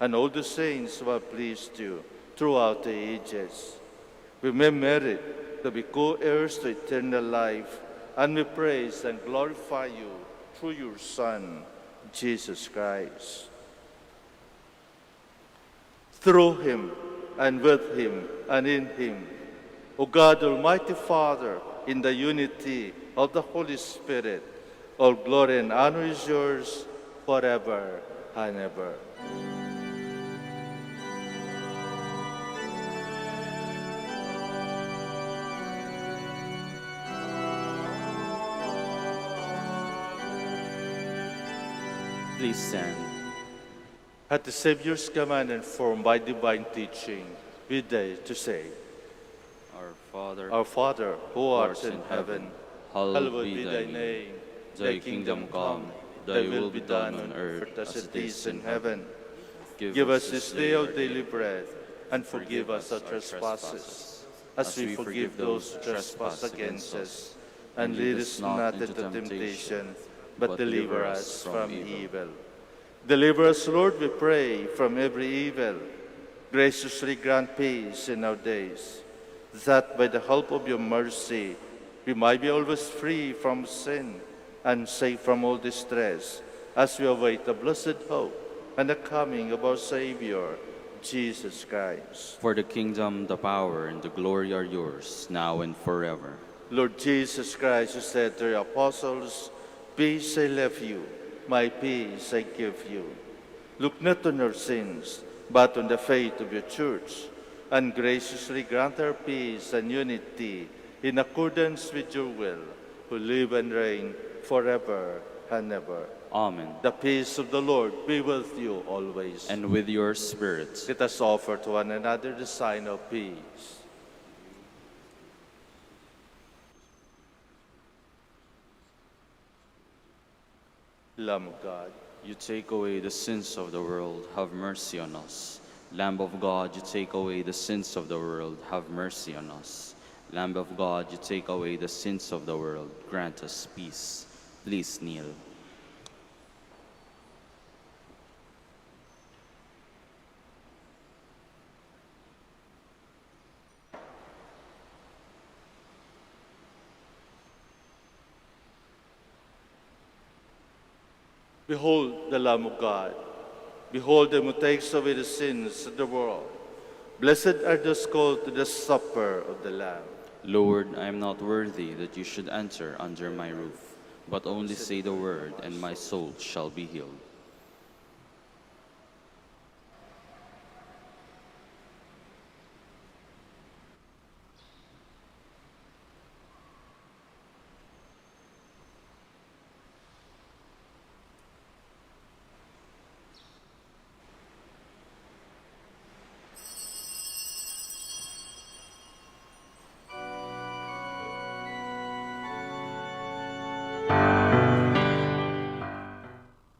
and all the saints who have pleased you throughout the ages, we may merit to be co-heirs to eternal life, and we praise and glorify you through your Son, Jesus Christ. Through him, and with him, and in him, O God, Almighty Father, in the unity of the Holy Spirit, all glory and honor is yours forever and ever. Please stand. At the Savior's command and formed by divine teaching, we dare to say, Our Father, who art in heaven, hallowed be thy name. Thy kingdom come, thy will be done on earth as it is in heaven. Give us this day our daily bread, and forgive us our trespasses, as we forgive those who trespass against us. And lead us not into temptation, but deliver us from evil. Deliver us, Lord, we pray, from every evil. Graciously grant peace in our days, that by the help of your mercy we might be always free from sin and safe from all distress, as we await the blessed hope and the coming of our Savior, Jesus Christ. For the kingdom, the power, and the glory are yours, now and forever. Lord Jesus Christ, you said to your apostles, Peace I left you, my peace I give you. Look not on your sins, but on the faith of your church, and graciously grant her peace and unity in accordance with your will, who live and reign forever and ever. Amen. The peace of the Lord be with you always. And with your spirit. Let us offer to one another the sign of peace. Lamb of God, You take away the sins of the world, have mercy on us. Lamb of God, you take away the sins of the world, have mercy on us. Lamb of God, you take away the sins of the world, grant us peace. Please kneel. behold the Lamb of God. Behold him who takes away the sins of the world. Blessed are those called to the supper of the Lamb. Lord, I am not worthy that you should enter under my roof, but only say the word, and my soul shall be healed.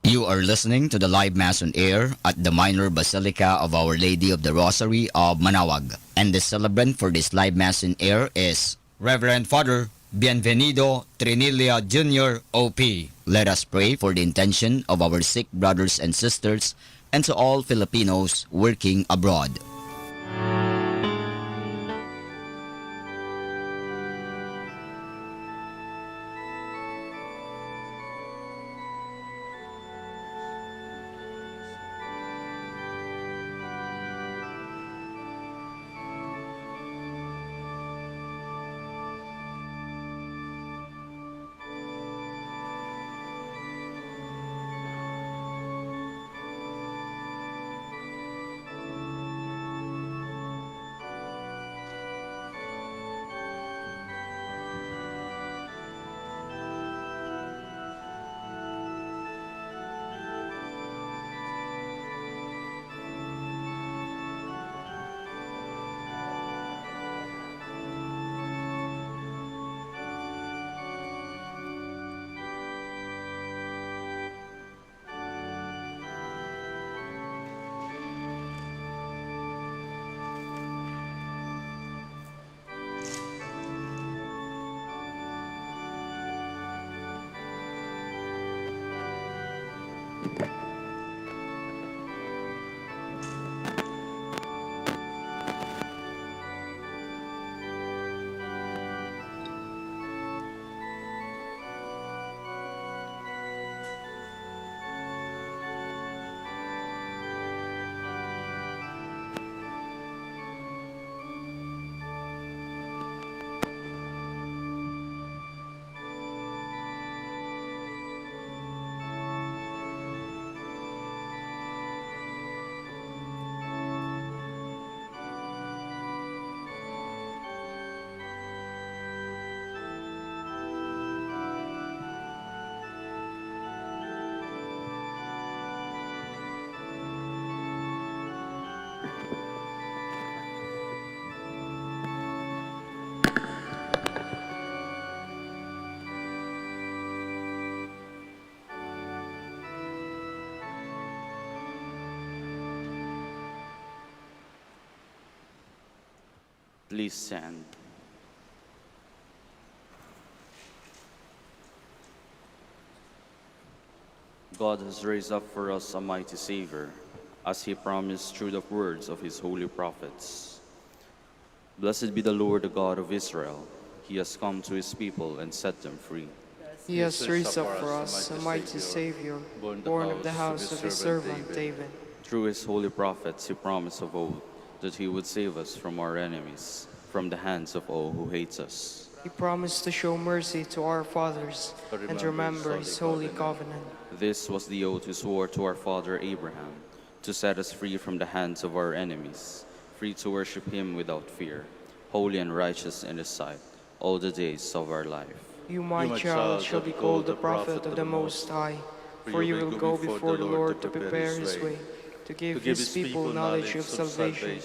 You are listening to the live Mass on air at the Minor Basilica of Our Lady of the Rosary of Manaoag. And the celebrant for this live Mass on air is Reverend Father Bienvenido Trinilia Jr. OP. Let us pray for the intention of our sick brothers and sisters and to all Filipinos working abroad. Please stand. God has raised up for us a mighty Savior, as he promised through the words of his holy prophets. Blessed be the Lord, the God of Israel. He has come to his people and set them free. He has raised up for us a mighty Savior, born of the house of his servant David. Through his holy prophets, he promised of old that he would save us from our enemies, from the hands of all who hate us. He promised to show mercy to our fathers and to remember his holy covenant. This was the oath he swore to our father Abraham, to set us free from the hands of our enemies, free to worship him without fear, holy and righteous in his sight, all the days of our life. You, my child, shall be called the prophet of the Most High, for you will go before the Lord to prepare his way, to give his people knowledge of salvation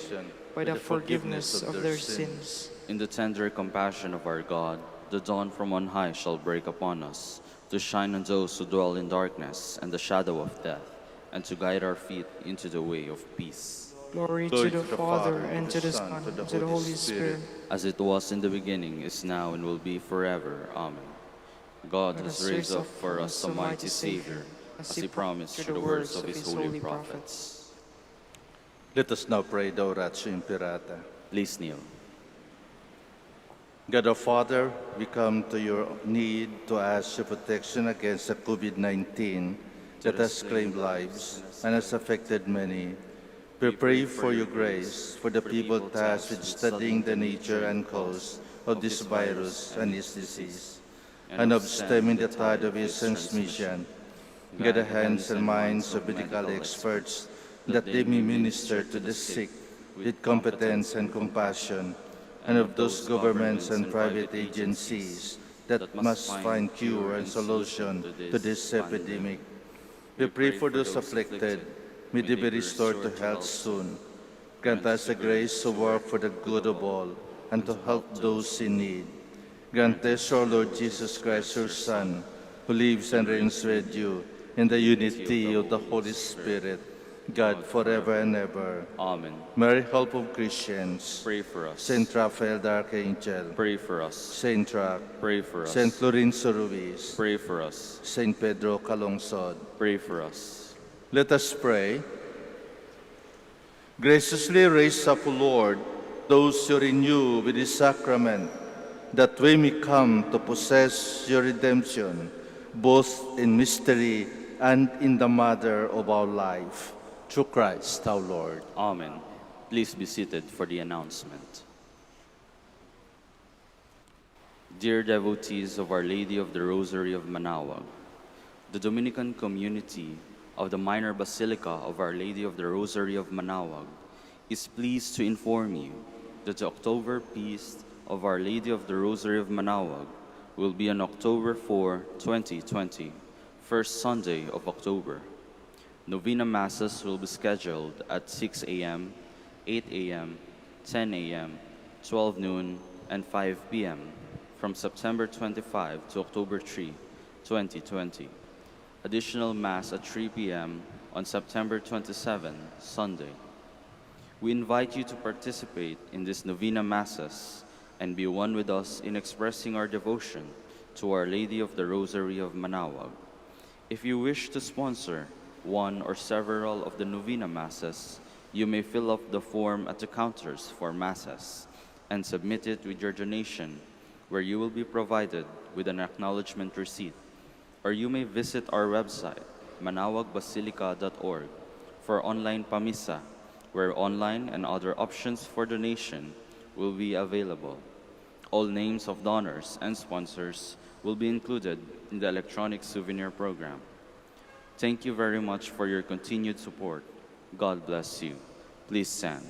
by the forgiveness of their sins. In the tender compassion of our God, the dawn from on high shall break upon us, to shine on those who dwell in darkness and the shadow of death, and to guide our feet into the way of peace. Glory to the Father, and to the Son, and to the Holy Spirit. As it was in the beginning, is now, and will be forever. Amen. God has raised up for us a mighty Savior, as he promised through the words of his holy prophets. Let us now pray the Oratio Imperata. Please kneel. God our Father, we come to your need to ask your protection against the COVID-19 that has claimed lives and has affected many. We pray for your grace for the people tasked with studying the nature and cause of this virus and its disease, and of stemming the tide of its transmission. Guide the hands and minds of medical experts that they may minister to the sick with competence and compassion, and of those governments and private agencies that must find cure and solution to this epidemic. We pray for those afflicted. May they be restored to health soon. Grant us the grace to work for the good of all and to help those in need. Grant this, our Lord Jesus Christ, your Son, who lives and reigns with you in the unity of the Holy Spirit, God forever and ever. Amen. Mary, help of Christians. Pray for us. Saint Raphael the Archangel. Pray for us. Saint Roch. Pray for us. Saint Lorenzo Ruiz. Pray for us. Saint Pedro Calungsod. Pray for us. Let us pray. Graciously raise up, O Lord, those you renew with this sacrament, that we may come to possess your redemption, both in mystery and in the matter of our life. Through Christ our Lord. Amen. Please be seated for the announcement. Dear devotees of Our Lady of the Rosary of Manaoag, the Dominican community of the Minor Basilica of Our Lady of the Rosary of Manaoag is pleased to inform you that the October Feast of Our Lady of the Rosary of Manaoag will be on October 4, 2020, first Sunday of October. Novena Masses will be scheduled at 6 a.m., 8 a.m., 10 a.m., 12 noon, and 5 p.m. from September 25 to October 3, 2020. Additional Mass at 3 p.m. on September 27, Sunday. We invite you to participate in these Novena Masses and be one with us in expressing our devotion to Our Lady of the Rosary of Manaoag. If you wish to sponsor one or several of the Novena Masses, you may fill up the form at the counters for Masses and submit it with your donation, where you will be provided with an acknowledgement receipt. Or you may visit our website, manaoagbasilica.org, for online pamisa, where online and other options for donation will be available. All names of donors and sponsors will be included in the electronic souvenir program. Thank you very much for your continued support. God bless you. Please stand.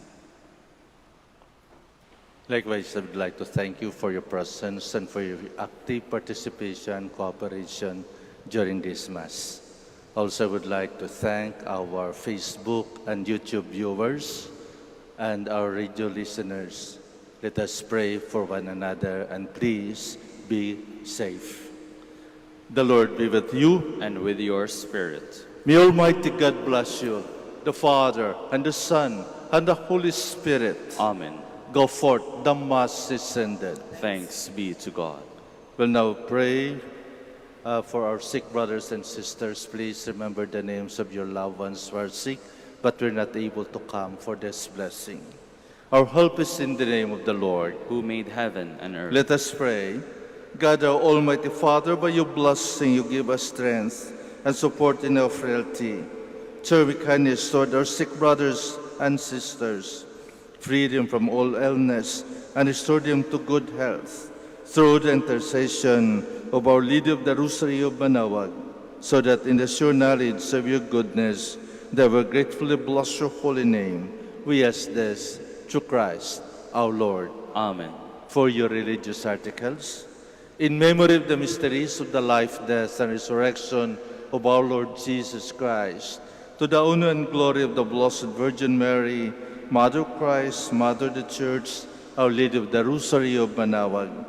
Likewise, I would like to thank you for your presence and for your active participation and cooperation during this Mass. Also, I would like to thank our Facebook and YouTube viewers and our radio listeners. Let us pray for one another and please be safe. The Lord be with you. And with your spirit. May Almighty God bless you, the Father and the Son and the Holy Spirit. Amen. Go forth, the Mass is ended. Thanks be to God. We'll now pray for our sick brothers and sisters. Please remember the names of your loved ones who are sick, but we're not able to come for this blessing. Our help is in the name of the Lord, who made heaven and earth. Let us pray. God, our Almighty Father, by your blessing you give us strength and support in our frailty. Show we kindness toward our sick brothers and sisters. Free them from all illness and restore them to good health. through the intercession of Our Lady of the Rosary of Manaoag, so that in the sure knowledge of your goodness, they will gratefully bless your holy name. We ask this through Christ our Lord. Amen. For your religious articles, in memory of the mysteries of the life, death, and resurrection of our Lord Jesus Christ, to the honor and glory of the Blessed Virgin Mary, Mother of Christ, Mother of the Church, Our Lady of the Rosary of Manaoag.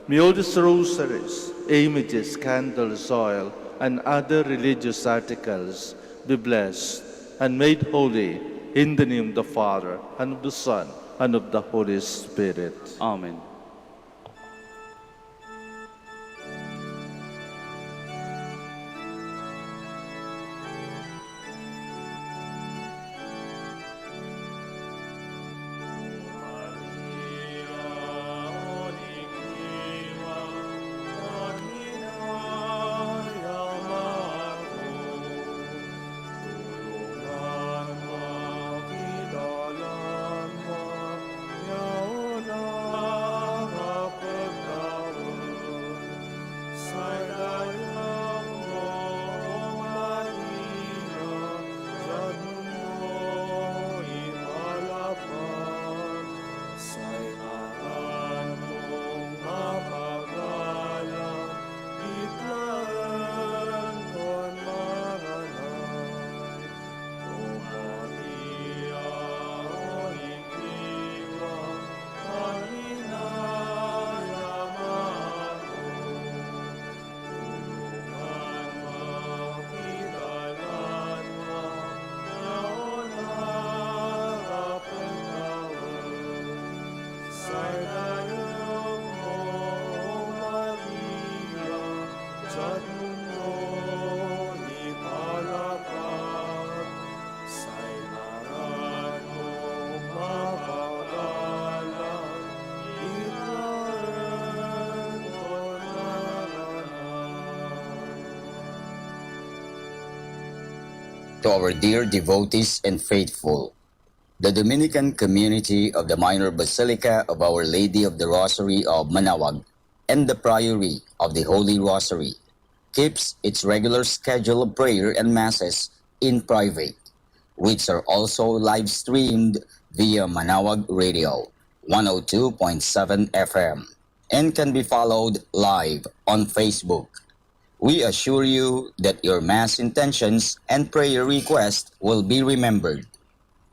May all these rosaries, images, candles, oil, and other religious articles be blessed and made holy in the name of the Father, and of the Son, and of the Holy Spirit. Amen. To our dear devotees and faithful, the Dominican community of the Minor Basilica of Our Lady of the Rosary of Manaoag and the Priory of the Holy Rosary keeps its regular schedule of prayer and masses in private, which are also live streamed via Manaoag Radio 102.7 FM and can be followed live on Facebook. We assure you that your Mass intentions and prayer requests will be remembered.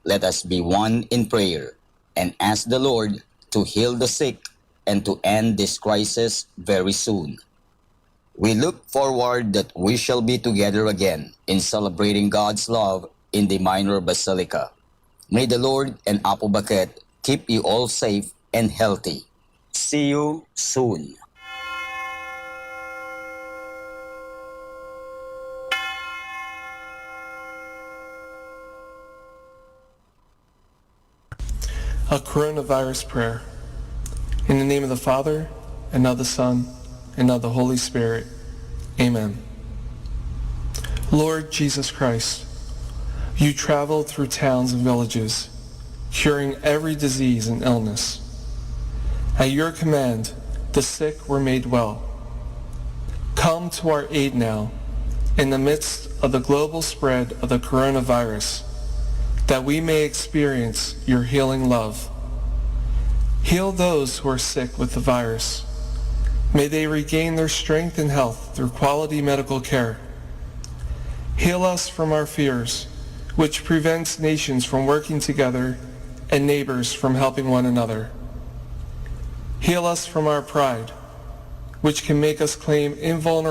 Let us be one in prayer and ask the Lord to heal the sick and to end this crisis very soon. We look forward that we shall be together again in celebrating God's love in the Minor Basilica. May the Lord and Apo Baket keep you all safe and healthy. See you soon. A coronavirus prayer. In the name of the Father, and of the Son, and of the Holy Spirit. Amen. Lord Jesus Christ, you traveled through towns and villages, curing every disease and illness. At your command, the sick were made well. Come to our aid now, in the midst of the global spread of the coronavirus, that we may experience your healing love. Heal those who are sick with the virus. May they regain their strength and health through quality medical care. Heal us from our fears, which prevents nations from working together and neighbors from helping one another. Heal us from our pride, which can make us claim invulnerability